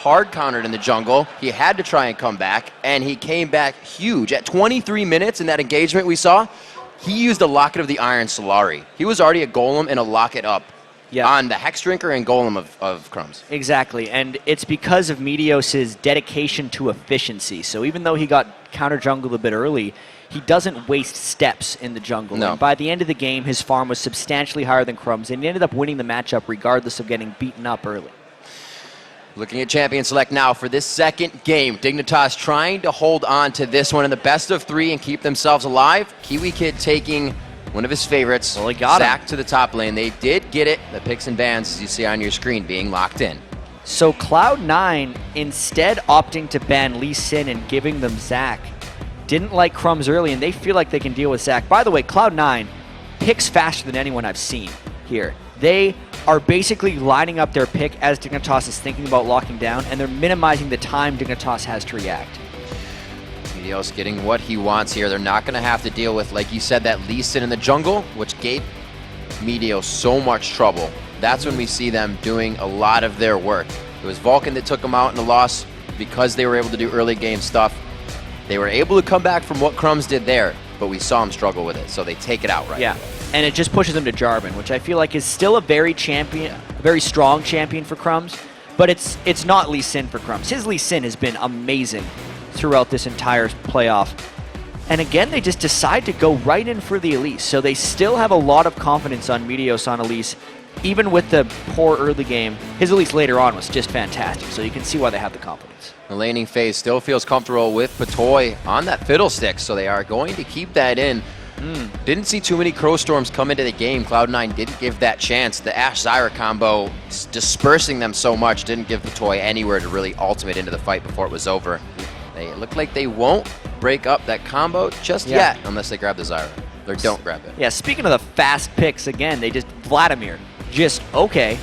hard countered in the jungle. He had to try and come back, and he came back huge. At 23 minutes in that engagement we saw, he used a Locket of the Iron Solari. He was already a Golem and a Locket up on the Hex Drinker and Golem of Crumbs. Exactly, and it's because of Meteos' dedication to efficiency. So even though he got counter jungled a bit early, he doesn't waste steps in the jungle. No. And by the end of the game, his farm was substantially higher than Crumbs, and he ended up winning the matchup regardless of getting beaten up early. Looking at Champion Select now for this second game. Dignitas trying to hold on to this one in the best of 3 and keep themselves alive. Kiwi Kid taking one of his favorites, well, he got Zach to the top lane. They did get it. The picks and bans, as you see on your screen, being locked in. So Cloud9, instead opting to ban Lee Sin and giving them Zach, didn't like Crumbs early, and they feel like they can deal with Zach. By the way, Cloud9 picks faster than anyone I've seen here. They are basically lining up their pick as Dignitas is thinking about locking down, and they're minimizing the time Dignitas has to react. Meteos getting what he wants here. They're not going to have to deal with, like you said, that Lee Sin in the jungle, which gave Meteos so much trouble. That's when we see them doing a lot of their work. It was Vulcan that took them out in the loss because they were able to do early game stuff. They were able to come back from what Crumbs did there, but we saw them struggle with it, so they take it out right away. And it just pushes them to Jarvan, which I feel like is still a very strong champion for Crumbs, but it's not Lee Sin for Crumbs. His Lee Sin has been amazing throughout this entire playoff. And again, they just decide to go right in for the Elise, so they still have a lot of confidence on Meteos on Elise, even with the poor early game. His Elise later on was just fantastic, so you can see why they have the confidence. The laning phase still feels comfortable with Patoy on that Fiddlestick, so they are going to keep that in. Didn't see too many Crow Storms come into the game. Cloud9 didn't give that chance. The Ashe-Zyra combo dispersing them so much didn't give Patoy anywhere to really ultimate into the fight before it was over. They look like they won't break up that combo just yet unless they grab the Zyra. Or don't grab it. Yeah, speaking of the fast picks, again, they just, Vladimir, just, okay.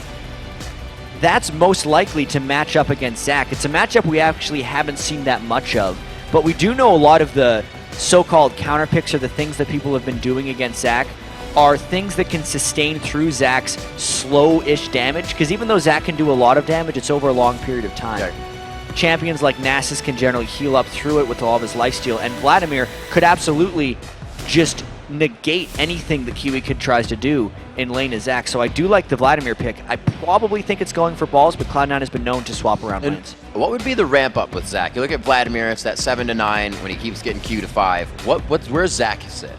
That's most likely to match up against Zach. It's a matchup we actually haven't seen that much of, but we do know a lot of the so-called counter picks, or the things that people have been doing against Zach, are things that can sustain through Zach's slow-ish damage, because even though Zach can do a lot of damage, it's over a long period of time. Okay. Champions like Nasus can generally heal up through it with all of his lifesteal, and Vladimir could absolutely just negate anything that Kiwi Kid tries to do in lane of Zach. So I do like the Vladimir pick. I probably think it's going for balls, but Cloud9 has been known to swap around lanes. What would be the ramp up with Zach? You look at Vladimir, it's that 7 to 9 when he keeps getting Q to 5. Where's Zach sit?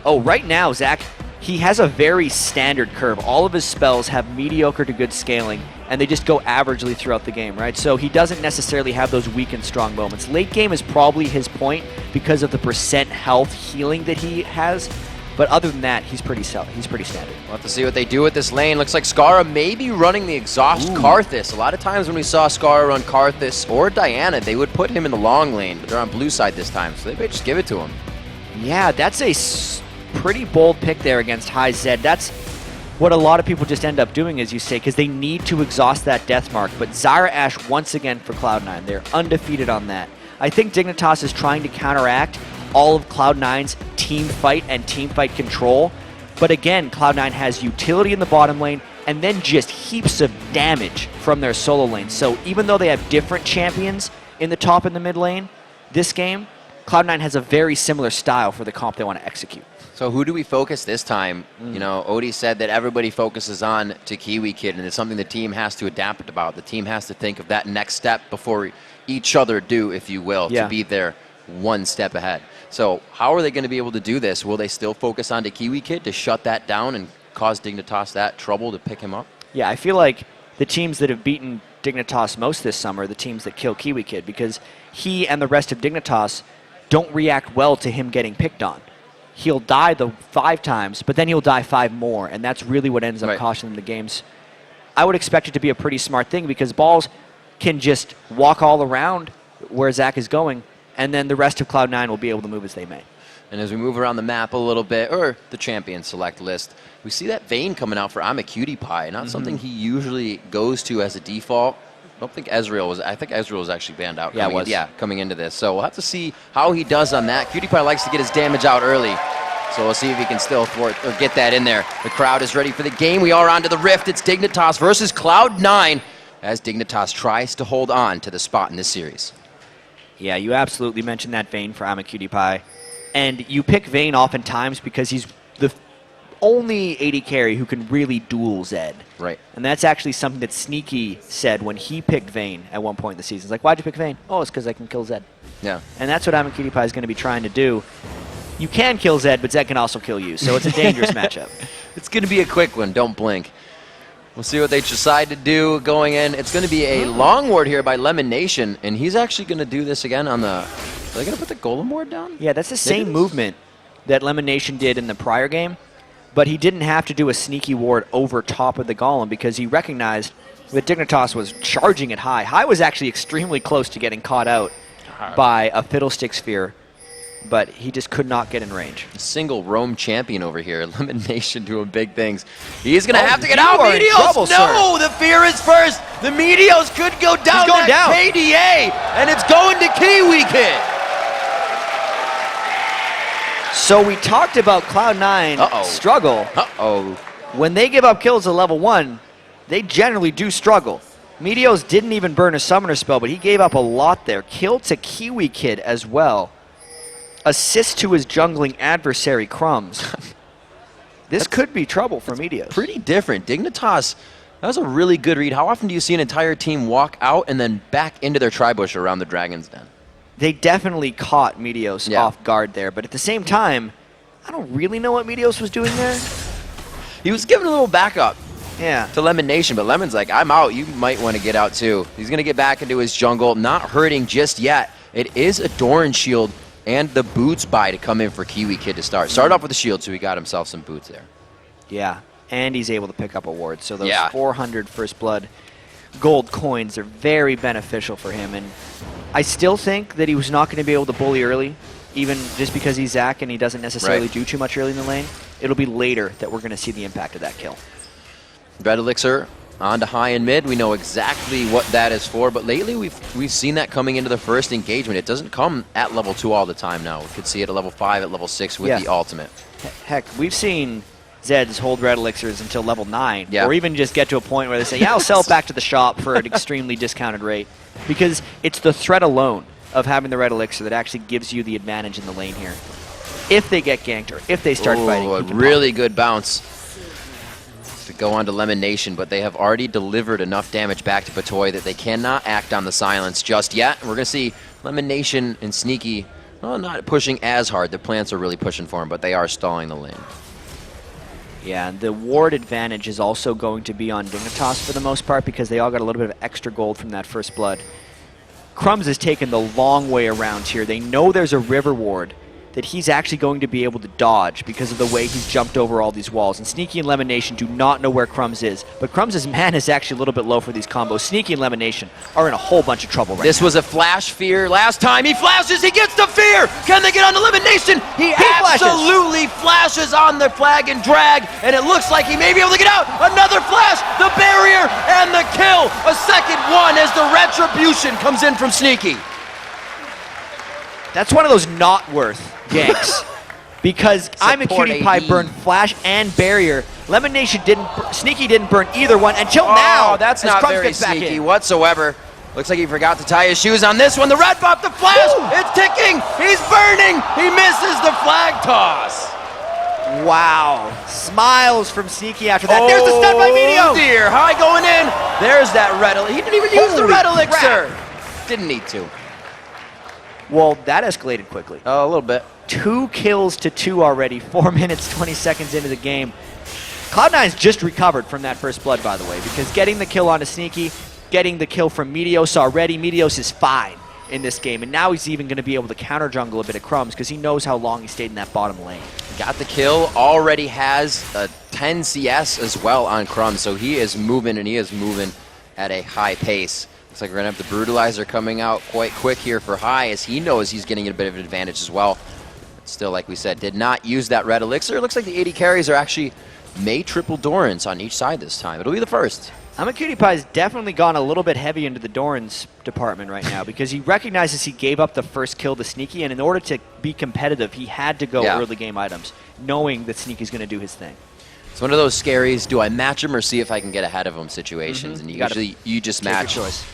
Oh, right now, Zach, he has a very standard curve. All of his spells have mediocre to good scaling, and they just go averagely throughout the game, right? So he doesn't necessarily have those weak and strong moments. Late game is probably his point because of the percent health healing that he has, but other than that, he's pretty standard. We'll have to see what they do with this lane. Looks like Skara may be running the exhaust Karthus. A lot of times when we saw Skara run Karthus or Diana, they would put him in the long lane, but they're on blue side this time, so they may just give it to him. Yeah, that's a pretty bold pick there against High Zed. That's what a lot of people just end up doing, as you say, because they need to exhaust that death mark. But Zyra Ashe, once again, for Cloud9. They're undefeated on that. I think Dignitas is trying to counteract all of Cloud9's team fight and team fight control. But again, Cloud9 has utility in the bottom lane and then just heaps of damage from their solo lane. So even though they have different champions in the top and the mid lane, this game, Cloud9 has a very similar style for the comp they want to execute. So who do we focus this time? You know, Odie said that everybody focuses on to Kiwi Kid, and it's something the team has to adapt about. The team has to think of that next step before each other do, if you will, to be there one step ahead. So how are they going to be able to do this? Will they still focus on to Kiwi Kid to shut that down and cause Dignitas that trouble to pick him up? Yeah, I feel like the teams that have beaten Dignitas most this summer are the teams that kill Kiwi Kid, because he and the rest of Dignitas don't react well to him getting picked on. He'll die the 5 times, but then he'll die 5 more, and that's really what ends up costing them the games. I would expect it to be a pretty smart thing, because balls can just walk all around where Zach is going, and then the rest of Cloud9 will be able to move as they may. And as we move around the map a little bit, or the champion select list, we see that Vayne coming out for I'm a Cutie Pie, not something he usually goes to as a default. I don't think Ezreal was. I think Ezreal was actually banned out. Coming into this. So we'll have to see how he does on that. Cutie Pie likes to get his damage out early, so we'll see if he can still thwart or get that in there. The crowd is ready for the game. We are onto the Rift. It's Dignitas versus Cloud9. as Dignitas tries to hold on to the spot in this series. Yeah, you absolutely mentioned that Vayne for AmaCutiePie. And you pick Vayne oftentimes because he's the only AD carry who can really duel Zed. Right. And that's actually something that Sneaky said when he picked Vayne at one point in the season. He's like, why'd you pick Vayne? Oh, it's because I can kill Zed. Yeah. And that's what AmaCutiePie is going to be trying to do. You can kill Zed, but Zed can also kill you, so it's a dangerous matchup. It's going to be a quick one. Don't blink. We'll see what they decide to do going in. It's going to be a long ward here by Lemon Nation, and he's actually going to do this again on the... Are they going to put the Golem ward down? Yeah, that's the same movement that Lemon Nation did in the prior game, but he didn't have to do a sneaky ward over top of the Golem because he recognized that Dignitas was charging it high. High was actually extremely close to getting caught out by a Fiddlestick Sphere, but he just could not get in range. A single roam champion over here. Lemon Nation doing big things. He's going to have to get out. You are in trouble, No, sir. the fear is first. The Meteos could go down. He's going down. KDA, and it's going to Kiwi Kid. So we talked about Cloud9 struggle. Uh-oh. When they give up kills at level 1, they generally do struggle. Meteos didn't even burn a summoner spell, but he gave up a lot there. Kill to Kiwi Kid as well. Assist to his jungling adversary, Crumbs. This could be trouble for Meteos. Pretty different. Dignitas, that was a really good read. How often do you see an entire team walk out and then back into their tri-bush around the Dragon's Den? They definitely caught Meteos off guard there, but at the same time, I don't really know what Meteos was doing there. He was giving a little backup to Lemon Nation, but Lemon's like, I'm out. You might want to get out too. He's going to get back into his jungle, not hurting just yet. It is a Doran shield and the boots buy to come in for Kiwi Kid to start. Started off with a shield, so he got himself some boots there. Yeah, and he's able to pick up a ward, so those 400 First Blood gold coins are very beneficial for him, and I still think that he was not going to be able to bully early, even just because he's Zac and he doesn't necessarily do too much early in the lane. It'll be later that we're going to see the impact of that kill. Red Elixir on to high and mid. We know exactly what that is for, but lately we've seen that coming into the first engagement. It doesn't come at level 2 all the time now. We could see it at level 5, at level 6 with the ultimate. Heck, we've seen Zeds hold Red Elixirs until level 9, Yeah. or even just get to a point where they say, yeah, I'll sell it back to the shop for an extremely discounted rate, because it's the threat alone of having the Red Elixir that actually gives you the advantage in the lane here. If they get ganked or if they start fighting. A really good bounce to go on to Lemon Nation, but they have already delivered enough damage back to Patoy that they cannot act on the silence just yet. We're going to see Lemon Nation and Sneaky, well, not pushing as hard. The plants are really pushing for him, but they are stalling the lane. Yeah, the ward advantage is also going to be on Dignitas for the most part because they all got a little bit of extra gold from that First Blood. Crumbs has taken the long way around here. They know there's a river ward that he's actually going to be able to dodge because of the way he's jumped over all these walls. And Sneaky and Lemon Nation do not know where Crumbs is, but Crumbs' mana is actually a little bit low for these combos. Sneaky and Lemon Nation are in a whole bunch of trouble right now. This was a flash fear last time. He flashes, he gets the fear. Can they get on to Lemon Nation? He absolutely flashes on the flag and drag, and it looks like he may be able to get out. Another flash, the barrier, and the kill. A second one as the retribution comes in from Sneaky. That's one of those not worth ganks because I'm a AmaCutiePie burned flash and barrier. Lemon Nation didn't, Sneaky didn't burn either one until now. That's not very sneaky whatsoever. Looks like he forgot to tie his shoes on this one. The red buff, the flash, it's ticking. He's burning. He misses the flag toss. Wow. Smiles from Sneaky after that. There's the stun by Meteo. Oh dear, high going in. There's that red elixir. He didn't even use the red elixir. Didn't need to. Well, that escalated quickly. Oh, a little bit. 2 kills to 2 already, 4 minutes, 20 seconds into the game. Cloud9's just recovered from that First Blood, by the way, because getting the kill onto Sneaky, getting the kill from Meteos already, Meteos is fine in this game, and now he's even going to be able to counter jungle a bit of Crumbs because he knows how long he stayed in that bottom lane. Got the kill, already has a 10 CS as well on Crumbs, so he is moving, and he is moving at a high pace. Looks like we're going to have the Brutalizer coming out quite quick here for High, as he knows he's getting a bit of an advantage as well. But still, like we said, did not use that red elixir. It looks like the AD carries are actually May triple Dorans on each side this time. It'll be the first. AmaCutiePie's definitely gone a little bit heavy into the Dorans department right now because he recognizes he gave up the first kill to Sneaky, and in order to be competitive, he had to go early game items, knowing that Sneaky's going to do his thing. It's one of those scaries, do I match him or see if I can get ahead of him situations? And usually you just match. Choice.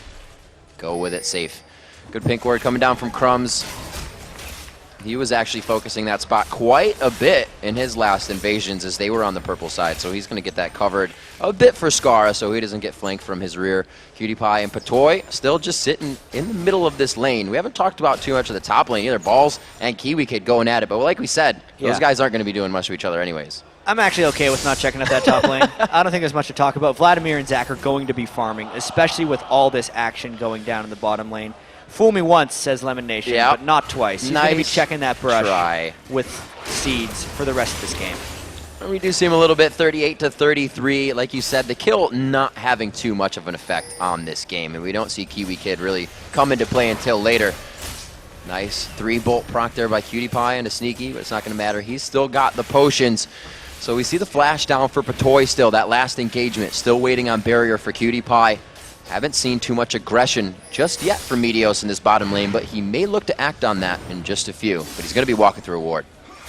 Go with it safe. Good pink ward coming down from Crumbs. He was actually focusing that spot quite a bit in his last invasions as they were on the purple side, so he's going to get that covered a bit for Skara so he doesn't get flanked from his rear. Cutie Pie and Patoy still just sitting in the middle of this lane. We haven't talked about too much of the top lane either. Balls and Kiwi Kid going at it, but like we said, those guys aren't going to be doing much to each other anyways. I'm actually okay with not checking out that top lane. I don't think there's much to talk about. Vladimir and Zach are going to be farming, especially with all this action going down in the bottom lane. Fool me once, says Lemon Nation, but not twice. He's going to be checking that brush with seeds for the rest of this game. We do see him a little bit, 38-33. Like you said, the kill not having too much of an effect on this game, and we don't see Kiwi Kid really come into play until later. Nice 3-bolt proc there by Cutie Pie and a sneaky, but it's not going to matter. He's still got the potions. So we see the flash down for Patoy still, that last engagement. Still waiting on barrier for Cutie Pie. Haven't seen too much aggression just yet from Meteos in this bottom lane, but he may look to act on that in just a few. But he's going to be walking through a ward.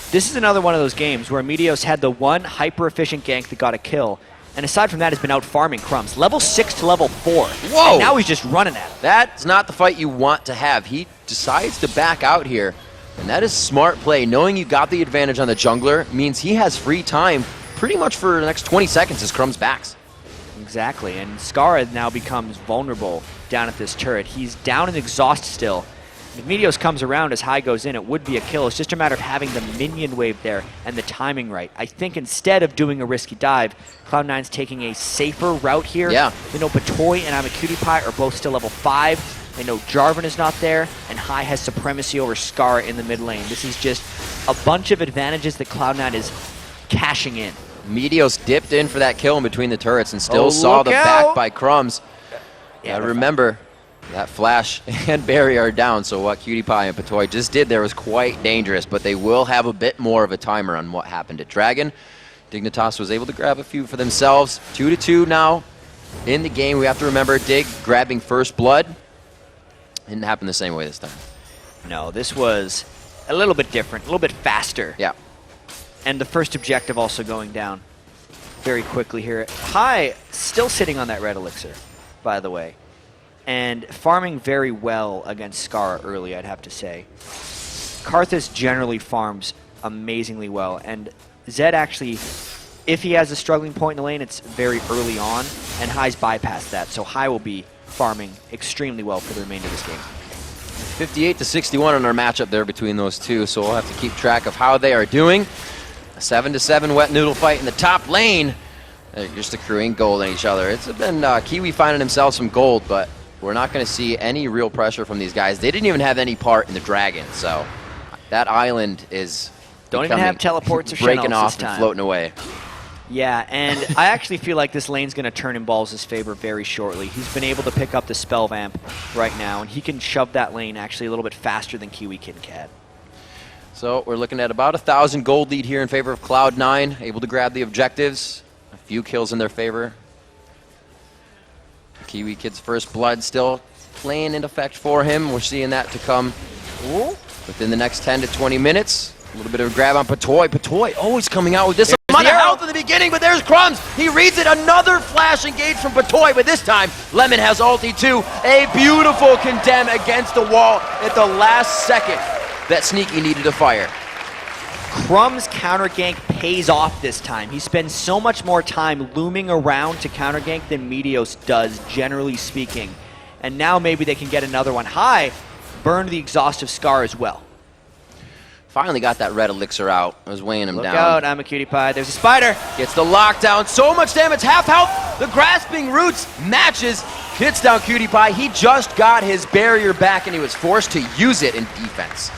This is another one of those games where Meteos had the one hyper-efficient gank that got a kill, and aside from that has been out farming Crumbs. Level 6 to level 4. Whoa! And now he's just running at it. That's not the fight you want to have. He decides to back out here, and that is smart play. Knowing you got the advantage on the jungler means he has free time pretty much for the next 20 seconds as Crumbs backs. Exactly, and Skara now becomes vulnerable down at this turret. He's down and exhaust still. If Meteos comes around as High goes in, it would be a kill. It's just a matter of having the minion wave there and the timing right. I think instead of doing a risky dive, Cloud9's taking a safer route here. Yeah. They know Patoy and I'm a Cutie Pie are both still level 5. They know Jarvan is not there, and High has supremacy over Skara in the mid lane. This is just a bunch of advantages that Cloud9 is cashing in. Meteos dipped in for that kill in between the turrets and still saw the back by Crumbs. Yeah, remember, that flash and barrier are down, so what Cutie Pie and Patoy just did there was quite dangerous, but they will have a bit more of a timer on what happened at Dragon. Dignitas was able to grab a few for themselves. 2-2 now in the game. We have to remember Dig grabbing first blood. Didn't happen the same way this time. No, this was a little bit different, a little bit faster. Yeah. And the first objective also going down very quickly here. High still sitting on that red elixir, by the way, and farming very well against Skara early, I'd have to say. Karthus generally farms amazingly well, and Zed actually, if he has a struggling point in the lane, it's very early on, and High's bypassed that, so High will be farming extremely well for the remainder of this game. 58-61 on our matchup there between those two, so we'll have to keep track of how they are doing. A 7-7 wet noodle fight in the top lane. They're just accruing gold on each other. It's been Kiwi finding himself some gold, but we're not going to see any real pressure from these guys. They didn't even have any part in the Dragon, so that island is don't even have teleports or breaking off and floating away. Yeah, and I actually feel like this lane's going to turn in Balls' favor very shortly. He's been able to pick up the spell vamp right now, and he can shove that lane actually a little bit faster than Kiwi Kid can. So we're looking at about 1,000 gold lead here in favor of Cloud9, able to grab the objectives. A few kills in their favor. Kiwi Kid's first blood still playing in effect for him. We're seeing that to come within the next 10 to 20 minutes. A little bit of a grab on Patoy. Patoy always coming out with this amount of health in the beginning, but there's Crumbs. He reads it. Another flash engage from Patoy, but this time Lemon has ulti too. A beautiful condemn against the wall at the last second that Sneaky needed to fire. Crumb's counter gank pays off this time. He spends so much more time looming around to counter gank than Meteos does, generally speaking. And now maybe they can get another one. High burned the exhaustive Scar as well. Finally got that red elixir out. I was weighing him down. Look out, I'm a Cutie Pie. There's a spider. Gets the lockdown. So much damage. Half health. The grasping roots matches. Hits down Cutie Pie. He just got his barrier back and he was forced to use it in defense.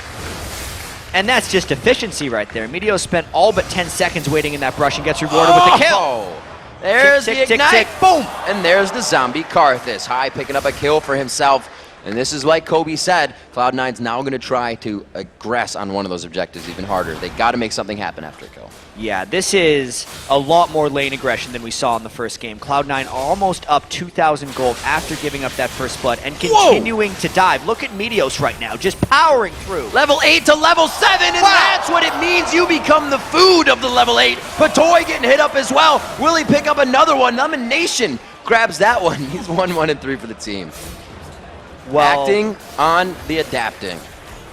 And that's just efficiency right there. Meteos spent all but 10 seconds waiting in that brush and gets rewarded with the kill. There's tick, the ignite. Tick, boom. And there's the zombie Karthus. High picking up a kill for himself. And this is like Kobe said, Cloud9's now going to try to aggress on one of those objectives even harder. They got to make something happen after a kill. Yeah, this is a lot more lane aggression than we saw in the first game. Cloud9 almost up 2,000 gold after giving up that first blood and continuing to dive. Look at Meteos right now, just powering through. Level 8 to level 7, and that's what it means. You become the food of the level 8. Patoy getting hit up as well. Will he pick up another one? Nomination grabs that one. He's 1-1-3 for the team. Well, Acting on the adapting.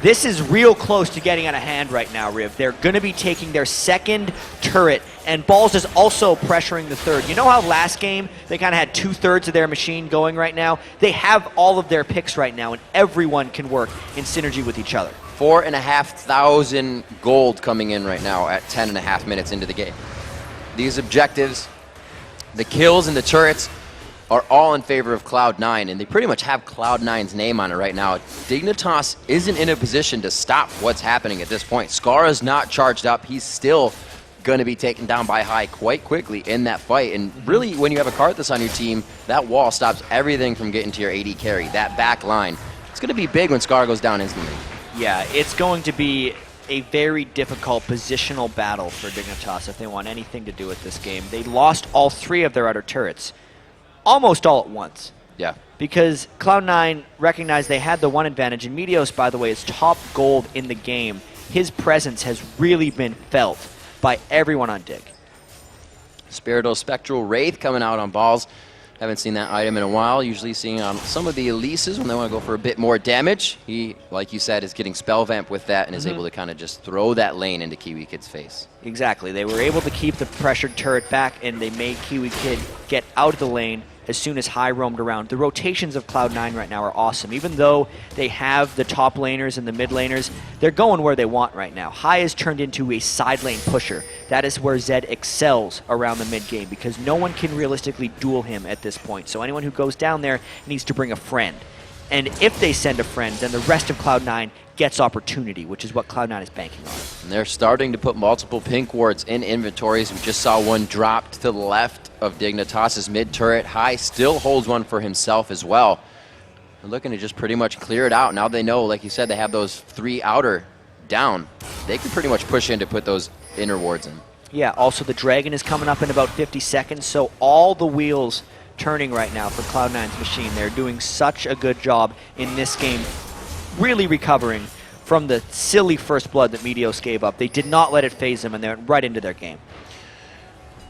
this is real close to getting out of hand right now, Riv. They're going to be taking their second turret, and Balls is also pressuring the third. You know how last game they kind of had 2/3 of their machine going right now? They have all of their picks right now, and everyone can work in synergy with each other. 4,500 gold coming in right now at 10.5 minutes into the game. These objectives, the kills and the turrets, are all in favor of Cloud9, and they pretty much have Cloud9's name on it right now. Dignitas isn't in a position to stop what's happening at this point. Scarra's not charged up. He's still going to be taken down by High quite quickly in that fight. And really, when you have a Karthus on your team, that wall stops everything from getting to your AD carry. That back line, it's going to be big when Scarra goes down instantly. Yeah, it's going to be a very difficult positional battle for Dignitas if they want anything to do with this game. They lost all 3 of their outer turrets, almost all at once. Yeah. Because Cloud9 recognized they had the one advantage, and Meteos, by the way, is top gold in the game. His presence has really been felt by everyone on Dig. Spirito Spectral Wraith coming out on Balls. Haven't seen that item in a while. Usually seeing on some of the Elises when they want to go for a bit more damage. He, like you said, is getting Spell Vamp with that and is able to kind of just throw that lane into Kiwi Kid's face. Exactly. They were able to keep the pressured turret back, and they made Kiwi Kid get out of the lane as soon as High roamed around. The rotations of Cloud9 right now are awesome. Even though they have the top laners and the mid laners, they're going where they want right now. High is turned into a side lane pusher. That is where Zed excels around the mid game because no one can realistically duel him at this point. So anyone who goes down there needs to bring a friend. And if they send a friend, then the rest of Cloud9 gets opportunity, which is what Cloud9 is banking on. And they're starting to put multiple pink wards in inventories. We just saw one dropped to the left of Dignitas' mid turret. High still holds one for himself as well. They're looking to just pretty much clear it out. Now they know, like you said, they have those 3 outer down. They can pretty much push in to put those inner wards in. Yeah, also the Dragon is coming up in about 50 seconds, so all the wheels turning right now for Cloud9's machine. They're doing such a good job in this game, really recovering from the silly first blood that Meteos gave up. They did not let it phase them, and they went right into their game.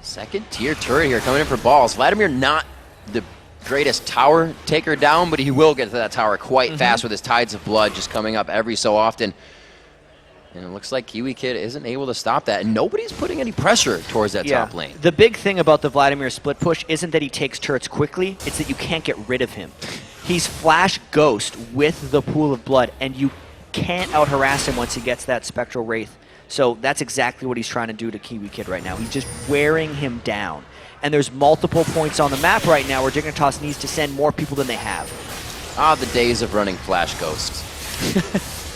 Second tier turret here coming in for Balls. Vladimir not the greatest tower taker down, but he will get to that tower quite fast with his Tides of Blood just coming up every so often. And it looks like Kiwi Kid isn't able to stop that. And nobody's putting any pressure towards that top lane. The big thing about the Vladimir split push isn't that he takes turrets quickly, it's that you can't get rid of him. He's Flash Ghost with the Pool of Blood, and you can't out-harass him once he gets that Spectral Wraith. So that's exactly what he's trying to do to Kiwi Kid right now. He's just wearing him down. And there's multiple points on the map right now where Dignitas needs to send more people than they have. Ah, the days of running Flash Ghosts.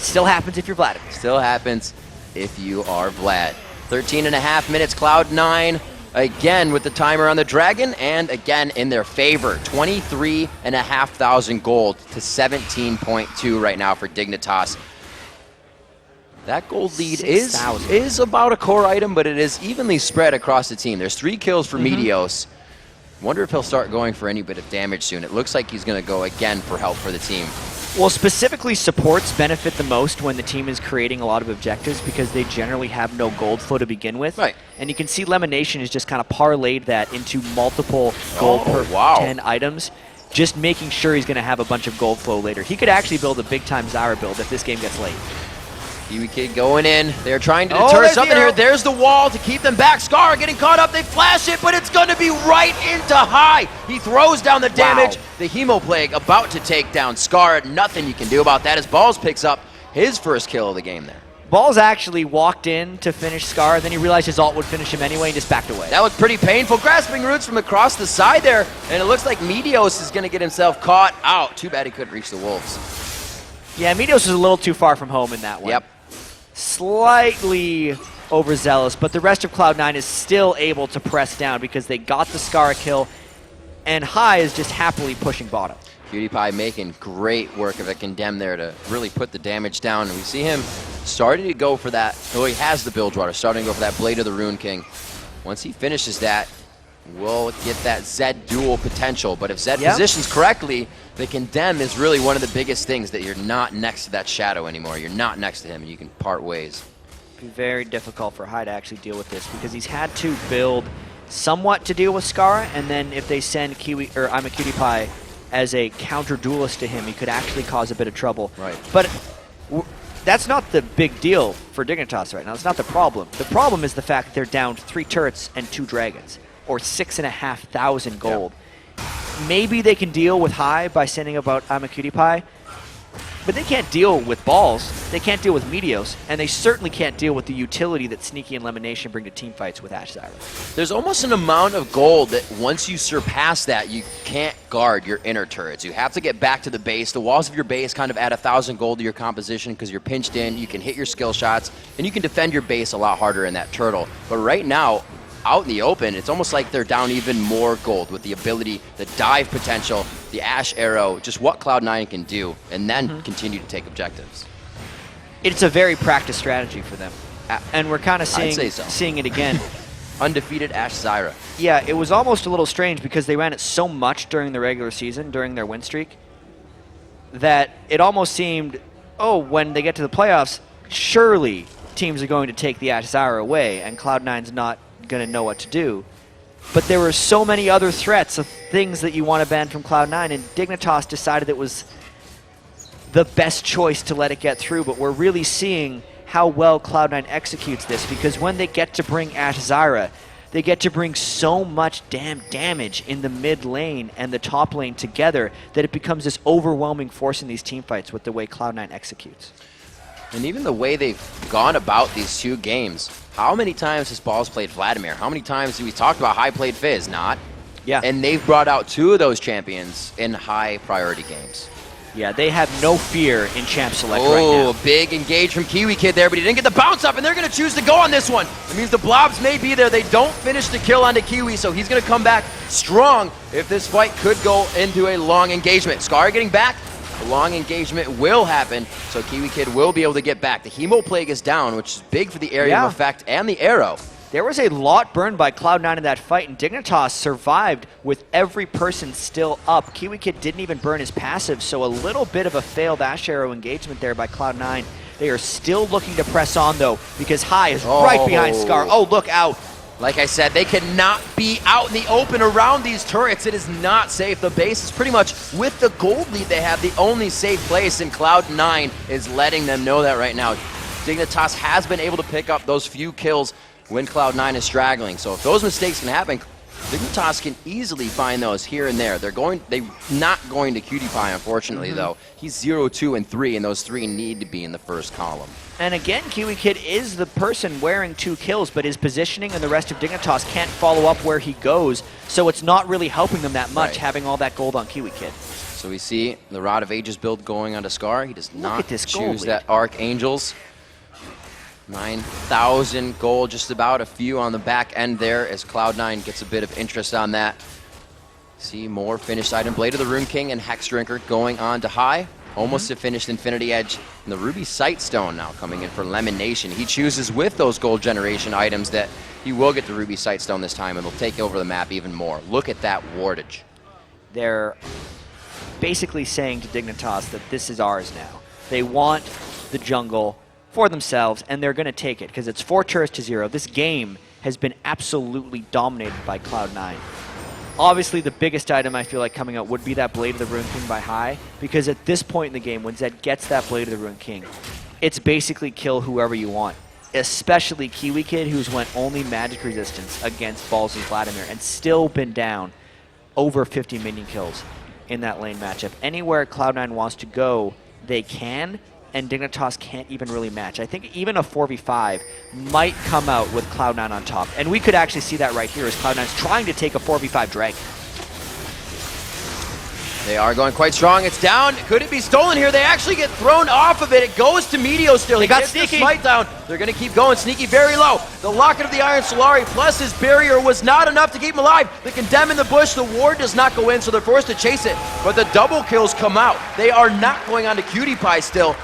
Still happens if you're Vladimir. Still happens if you are Vlad. 13.5 minutes, Cloud9 again with the timer on the Dragon, and again in their favor. 23,500 gold to 17.2 right now for Dignitas. That gold lead is about a core item, but it is evenly spread across the team. There's 3 kills for Meteos. Wonder if he'll start going for any bit of damage soon. It looks like he's going to go again for help for the team. Well, specifically, supports benefit the most when the team is creating a lot of objectives because they generally have no gold flow to begin with. Right. And you can see Lemonation has just kind of parlayed that into multiple gold per 10 items, just making sure he's going to have a bunch of gold flow later. He could actually build a big-time Zyra build if this game gets late. Kiwi Kid going in. They're trying to deter something here. There's the wall to keep them back. Scar getting caught up. They flash it, but it's going to be right into High. He throws down the damage. The Hemoplague about to take down Scar. Nothing you can do about that as Balls picks up his first kill of the game there. Balls actually walked in to finish Scar, then he realized his ult would finish him anyway and just backed away. That looked pretty painful. Grasping roots from across the side there, and it looks like Meteos is going to get himself caught out. Too bad he couldn't reach the Wolves. Yeah, Meteos was a little too far from home in that one. Yep. Slightly overzealous, but the rest of Cloud9 is still able to press down because they got the Scar kill, and High is just happily pushing bottom. PewDiePie making great work of a Condemn there to really put the damage down, and we see him starting to go for that. Oh, he has the Bilgewater, starting to go for that Blade of the Rune King. Once he finishes that, we'll get that Zed duel potential. But if Zed positions correctly, the Condemn is really one of the biggest things, that you're not next to that Shadow anymore. You're not next to him, and you can part ways. It'd be very difficult for Hai to actually deal with this, because he's had to build somewhat to deal with Skara, and then if they send Kiwi or I'm a Cutie Pie as a counter duelist to him, he could actually cause a bit of trouble. Right. But that's not the big deal for Dignitas right now. It's not the problem. The problem is the fact that they're down 3 turrets and 2 dragons, or 6,500 gold. Yep. Maybe they can deal with Hai by sending about I'm a Cutie Pie, but they can't deal with balls, they can't deal with Meteos, and they certainly can't deal with the utility that Sneaky and Lemonation bring to teamfights with Ash Zyra. There's almost an amount of gold that once you surpass that, you can't guard your inner turrets. You have to get back to the base. The walls of your base kind of add 1,000 gold to your composition because you're pinched in, you can hit your skill shots, and you can defend your base a lot harder in that turtle. But right now, out in the open, it's almost like they're down even more gold with the ability, the dive potential, the Ash Arrow, just what Cloud9 can do, and then continue to take objectives. It's a very practiced strategy for them, and we're kind of seeing it again. Undefeated Ash Zyra. Yeah, it was almost a little strange because they ran it so much during the regular season, during their win streak, that it almost seemed, oh, when they get to the playoffs, surely teams are going to take the Ash Zyra away, and Cloud9's not going to know what to do. But there were so many other threats of things that you want to ban from Cloud9, and Dignitas decided it was the best choice to let it get through. But we're really seeing how well Cloud9 executes this, because when they get to bring Ash Zyra, they get to bring so much damn damage in the mid lane and the top lane together that it becomes this overwhelming force in these teamfights with the way Cloud9 executes. And even the way they've gone about these 2 games. How many times has Balls played Vladimir? How many times do we talk about Hai played Fizz? Not. Yeah. And they've brought out 2 of those champions in high priority games. Yeah, they have no fear in Champ Select right now. Oh, big engage from Kiwi Kid there, but he didn't get the bounce up, and they're going to choose to go on this one. It means the blobs may be there. They don't finish the kill onto Kiwi, so he's going to come back strong if this fight could go into a long engagement. Scar getting back. A long engagement will happen, so Kiwi Kid will be able to get back. The Hemo Plague is down, which is big for the area of effect and the arrow. There was a lot burned by Cloud9 in that fight, and Dignitas survived with every person still up. Kiwi Kid didn't even burn his passive, so a little bit of a failed Ash Arrow engagement there by Cloud9. They are still looking to press on, though, because Hai is right behind Scar. Oh, look out. Like I said, they cannot be out in the open around these turrets. It is not safe. The base is pretty much, with the gold lead they have, the only safe place, and Cloud9 is letting them know that right now. Dignitas has been able to pick up those few kills when Cloud9 is straggling. So if those mistakes can happen, Dignitas can easily find those here and there. They're not going to Cutie Pie, unfortunately, though. He's 0, 2, and 3, and those 3 need to be in the first column. And again, Kiwi Kid is the person wearing 2 kills, but his positioning and the rest of Dignitas can't follow up where he goes, so it's not really helping them that much, having all that gold on Kiwi Kid. So we see the Rod of Ages build going onto Scar. He does not choose that lead. Archangels. 9,000 gold, just about a few on the back end there as Cloud9 gets a bit of interest on that. See more finished item. Blade of the Rune King and Hex Drinker going on to Hai. Almost a finished Infinity Edge. And the Ruby Sightstone now coming in for Lemonation. He chooses with those gold generation items that he will get the Ruby Sightstone this time, and they'll take over the map even more. Look at that wardage. They're basically saying to Dignitas that this is ours now. They want the jungle for themselves, and they're going to take it because it's 4 turrets to 0. This game has been absolutely dominated by Cloud9. Obviously, the biggest item I feel like coming out would be that Blade of the Rune King by Hai, because at this point in the game, when Zed gets that Blade of the Rune King, it's basically kill whoever you want, especially Kiwi Kid, who's went only magic resistance against Balls and Vladimir and still been down over 50 minion kills in that lane matchup. Anywhere Cloud9 wants to go, they can, and Dignitas can't even really match. I think even a 4v5 might come out with Cloud9 on top. And we could actually see that right here as Cloud9's trying to take a 4v5 Dragon. They are going quite strong. It's down. Could it be stolen here? They actually get thrown off of it. It goes to Meteo still. They got gets Sneaky. The smite down. They're going to keep going. Sneaky very low. The Locket of the Iron Solari plus his barrier was not enough to keep him alive. The Condemn in the bush. The ward does not go in, so they're forced to chase it. But the double kills come out. They are not going on to Cutie Pie still.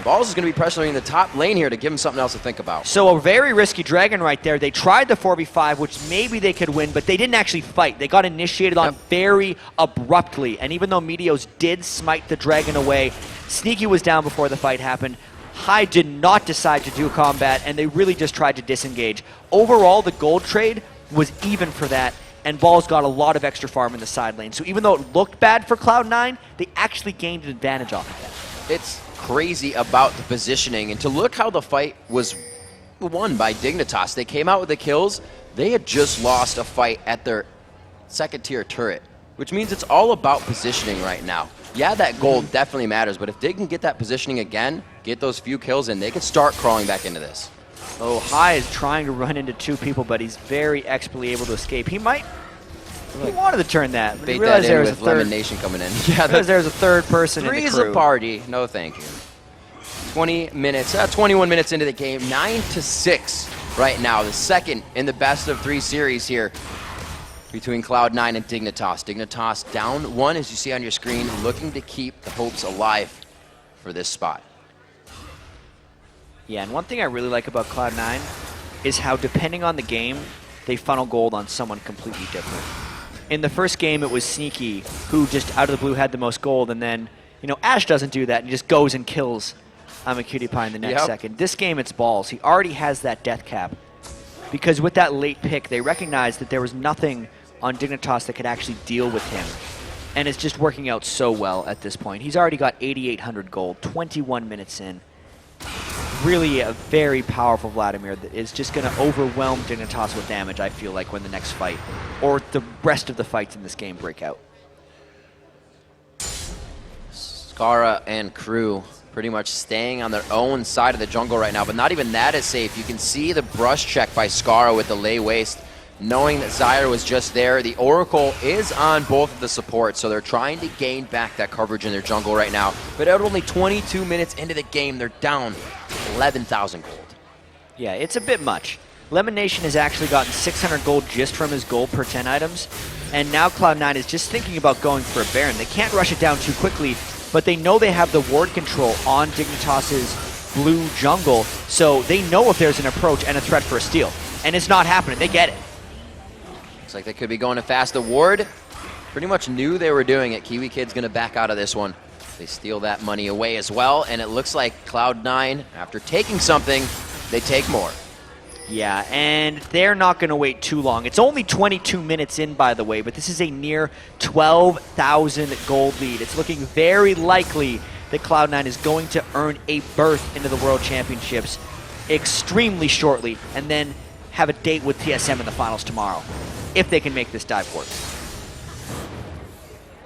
Balls is going to be pressuring the top lane here to give him something else to think about. So a very risky dragon right there. They tried the 4v5, which maybe they could win, but they didn't actually fight. They got initiated on very abruptly. And even though Meteos did smite the dragon away, Sneaky was down before the fight happened. High did not decide to do combat, and they really just tried to disengage. Overall, the gold trade was even for that, and Balls got a lot of extra farm in the side lane. So even though it looked bad for Cloud9, they actually gained an advantage off of that. It's crazy about the positioning, and to look how the fight was won by Dignitas. They came out with the kills. They had just lost a fight at their second tier turret, which means it's all about positioning right now. Yeah, that gold definitely matters, but if they can get that positioning again, get those few kills in, they can start crawling back into this. Oh, High is trying to run into two people, but he's very expertly able to escape. He might... He wanted to turn that, but Bait he realized that there in was with a third... Lemon Nation coming in. Yeah, there was a third person in the crew. Three's a party. No, thank you. 20 minutes, 21 minutes into the game, 9-6 right now. The second in the best of 3 series here between Cloud9 and Dignitas. Dignitas down 1, as you see on your screen, looking to keep the hopes alive for this spot. Yeah, and one thing I really like about Cloud9 is how, depending on the game, they funnel gold on someone completely different. In the first game, it was Sneaky, who just out of the blue had the most gold, and then, you know, Ash doesn't do that and just goes and kills I'm a Cutie Pie in the next second. This game, it's Balls. He already has that death cap, because with that late pick, they recognized that there was nothing on Dignitas that could actually deal with him, and it's just working out so well at this point. He's already got 8,800 gold, 21 minutes in. Really a very powerful Vladimir that is just going to overwhelm Dignitas with damage, I feel like, when the next fight, or the rest of the fights in this game, break out. Skara and crew pretty much staying on their own side of the jungle right now, but not even that is safe. You can see the brush check by Skara with the lay waste, knowing that Zyre was just there. The Oracle is on both of the supports, so they're trying to gain back that coverage in their jungle right now. But at only 22 minutes into the game, they're down 11,000 gold. Yeah, it's a bit much. Lemon Nation has actually gotten 600 gold just from his gold per 10 items, and now Cloud9 is just thinking about going for a Baron. They can't rush it down too quickly, but they know they have the ward control on Dignitas's blue jungle, so they know if there's an approach and a threat for a steal. And it's not happening. They get it. Looks like they could be going to fast. The ward pretty much knew they were doing it. Kiwi Kid's going to back out of this one. They steal that money away as well, and it looks like Cloud9, after taking something, they take more. Yeah, and they're not going to wait too long. It's only 22 minutes in, by the way, but this is a near 12,000 gold lead. It's looking very likely that Cloud9 is going to earn a berth into the World Championships extremely shortly, and then have a date with TSM in the finals tomorrow, if they can make this dive work.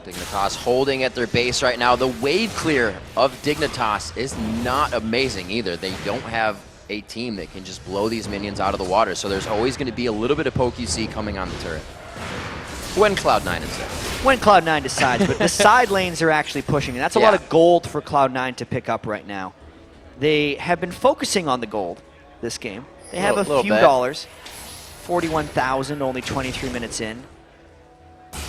Dignitas holding at their base right now. The wave clear of Dignitas is not amazing either. They don't have a team that can just blow these minions out of the water, so there's always going to be a little bit of poke you see coming on the turret. When Cloud9 is there. When Cloud9 decides, but the side lanes are actually pushing, and that's a lot of gold for Cloud9 to pick up right now. They have been focusing on the gold this game. They have a few dollars. 41,000, only 23 minutes in.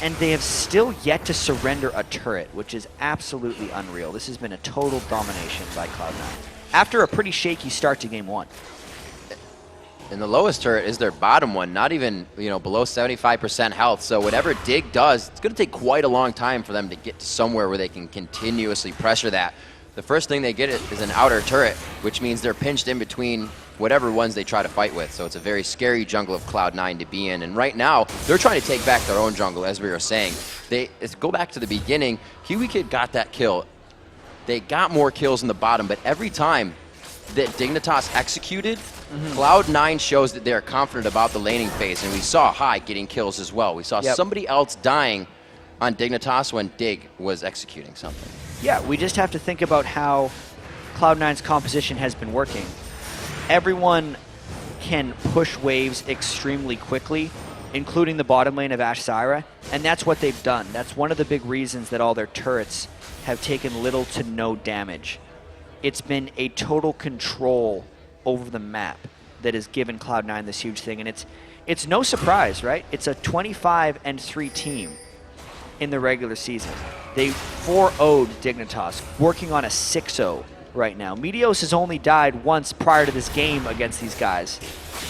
And they have still yet to surrender a turret, which is absolutely unreal. This has been a total domination by Cloud9, after a pretty shaky start to game 1. And the lowest turret is their bottom one, not even, below 75% health. So whatever Dig does, it's going to take quite a long time for them to get to somewhere where they can continuously pressure that. The first thing they get is an outer turret, which means they're pinched in between whatever ones they try to fight with. So it's a very scary jungle of Cloud9 to be in. And right now, they're trying to take back their own jungle, as we were saying. Go back to the beginning. Kiwi Kid got that kill. They got more kills in the bottom, but every time that Dignitas executed, Cloud9 shows that they're confident about the laning phase. And we saw High getting kills as well. We saw somebody else dying on Dignitas when Dig was executing something. Yeah, we just have to think about how Cloud9's composition has been working. Everyone can push waves extremely quickly, including the bottom lane of Ashe Zyra, and that's what they've done. That's one of the big reasons that all their turrets have taken little to no damage. It's been a total control over the map that has given Cloud9 this huge thing, and it's no surprise, right? It's a 25-3 team in the regular season. They 4-0'd Dignitas, working on a 6-0 right now. Meteos has only died once prior to this game against these guys.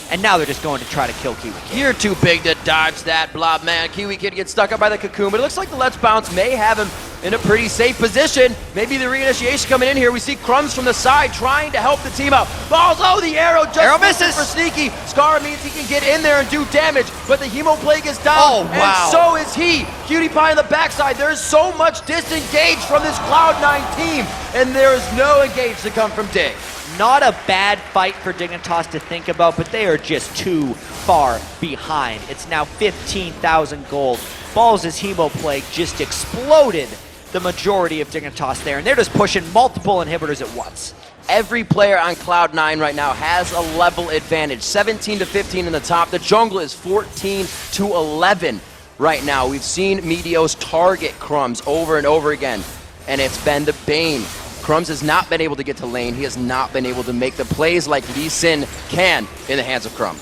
And now they're just going to try to kill Kiwi Kid. You're too big to dodge that, Blob man. Kiwi Kid gets stuck up by the cocoon, but it looks like the Let's Bounce may have him in a pretty safe position. Maybe the reinitiation coming in here. We see Crumbs from the side trying to help the team out. Balls, oh, the arrow just misses for Sneaky. Scar means he can get in there and do damage, but the Hemo Plague is down, oh, wow. and so is he. Cutie Pie on the backside. There's so much disengage from this Cloud9 team, and there's no engage to come from Dig. Not a bad fight for Dignitas to think about, but they are just too far behind. It's now 15,000 gold. Balls' Hemo Plague just exploded the majority of Dignitas there, and they're just pushing multiple inhibitors at once. Every player on Cloud9 right now has a level advantage. 17 to 15 in the top. The jungle is 14 to 11 right now. We've seen Meteos target Crumbs over and over again, and it's been the bane. Crumbs has not been able to get to lane. He has not been able to make the plays like Lee Sin can in the hands of Crumb.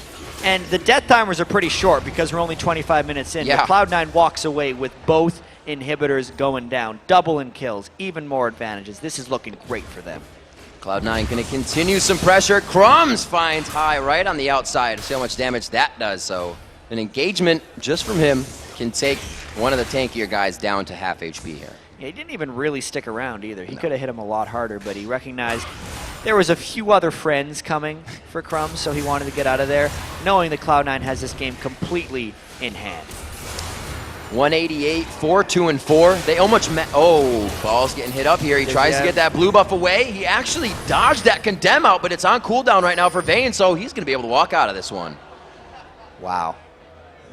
And the death timers are pretty short because we're only 25 minutes in. Yeah. But Cloud9 walks away with both inhibitors going down. Double in kills, even more advantages. This is looking great for them. Cloud9 going to continue some pressure. Crumbs finds High right on the outside. See how much damage that does. So an engagement just from him can take one of the tankier guys down to half HP here. Yeah, he didn't even really stick around either. He could have hit him a lot harder, but he recognized there was a few other friends coming for Crumbs, so he wanted to get out of there, knowing that Cloud9 has this game completely in hand. 188, 4-2-4. They almost met. Oh, Ball's getting hit up here. He tries to get that blue buff away. He actually dodged that condemn out, but it's on cooldown right now for Vayne, so he's going to be able to walk out of this one. Wow.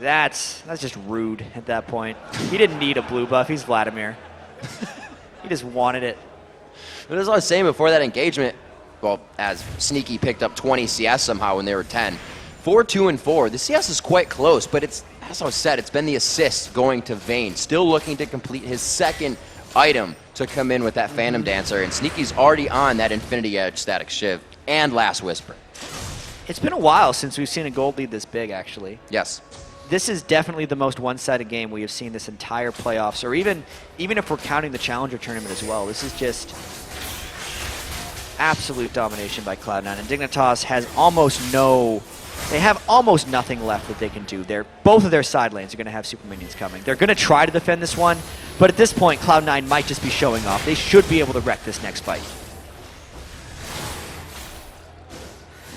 That's just rude at that point. He didn't need a blue buff. He's Vladimir. He just wanted it. But as I was saying before that engagement, well, as Sneaky picked up 20 CS somehow when they were 10. 4-2-4. The CS is quite close, but it's, as I said, it's been the assist going to Vayne. Still looking to complete his second item to come in with that Phantom Dancer, and Sneaky's already on that Infinity Edge Static Shiv and Last Whisper. It's been a while since we've seen a gold lead this big, actually. Yes. This is definitely the most one-sided game we have seen this entire playoffs, or even if we're counting the Challenger tournament as well. This is just absolute domination by Cloud9, and Dignitas has almost nothing left that they can do. Both of their side lanes are going to have super minions coming. They're going to try to defend this one, but at this point, Cloud9 might just be showing off. They should be able to wreck this next fight.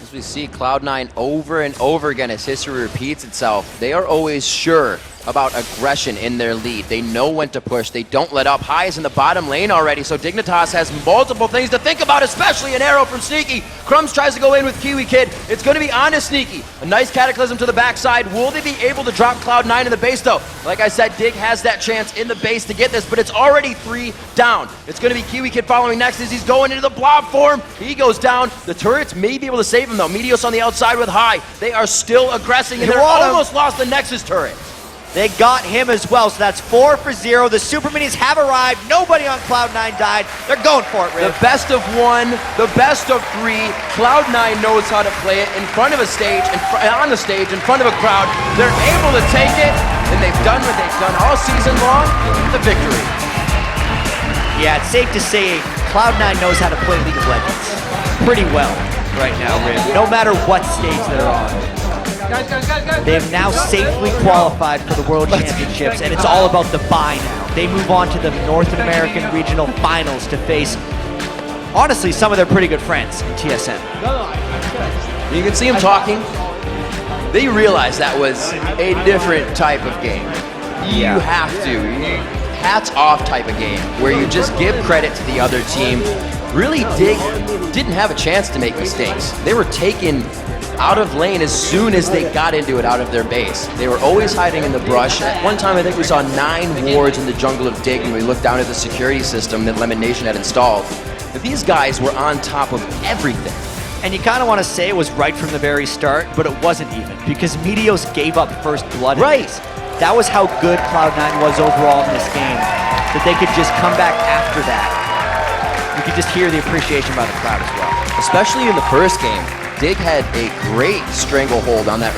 As we see Cloud9 over and over again as history repeats itself, they are always sure about aggression in their lead. They know when to push. They don't let up. High is in the bottom lane already, so Dignitas has multiple things to think about, especially an arrow from Sneaky. Crumbs tries to go in with Kiwi Kid. It's going to be on to Sneaky. A nice Cataclysm to the backside. Will they be able to drop Cloud9 in the base, though? Like I said, Dig has that chance in the base to get this, but it's already 3 down. It's going to be Kiwi Kid following next as he's going into the blob form. He goes down. The turrets may be able to save him, though. Meteos on the outside with High. They are still aggressing, and they're almost lost the Nexus turret. They got him as well, so that's 4 for 0. The Super Minis have arrived. Nobody on Cloud9 died. They're going for it, Riv. The best of 1, the best of 3. Cloud9 knows how to play it in front of a stage, on the stage, in front of a crowd. They're able to take it, and they've done what they've done all season long, the victory. Yeah, it's safe to say Cloud9 knows how to play League of Legends pretty well right now, Riv, no matter what stage they're on. They have now safely qualified for the World Championships, and it's all about the bye now. They move on to the North American Regional Finals to face, honestly, some of their pretty good friends in TSM. You can see them talking. They realize that was a different type of game. You have to. Hats off type of game, where you just give credit to the other team. Really, Dig didn't have a chance to make mistakes. They were taken out of lane as soon as they got into it out of their base. They were always hiding in the brush. At one time, I think we saw 9 wards in the jungle of Dig when we looked down at the security system that Lemon Nation had installed. But these guys were on top of everything. And you kind of want to say it was right from the very start, but it wasn't even, because Meteos gave up first blood. Right. That was how good Cloud9 was overall in this game, that they could just come back after that. You could just hear the appreciation by the crowd as well. Especially in the first game. Dig had a great stranglehold on that early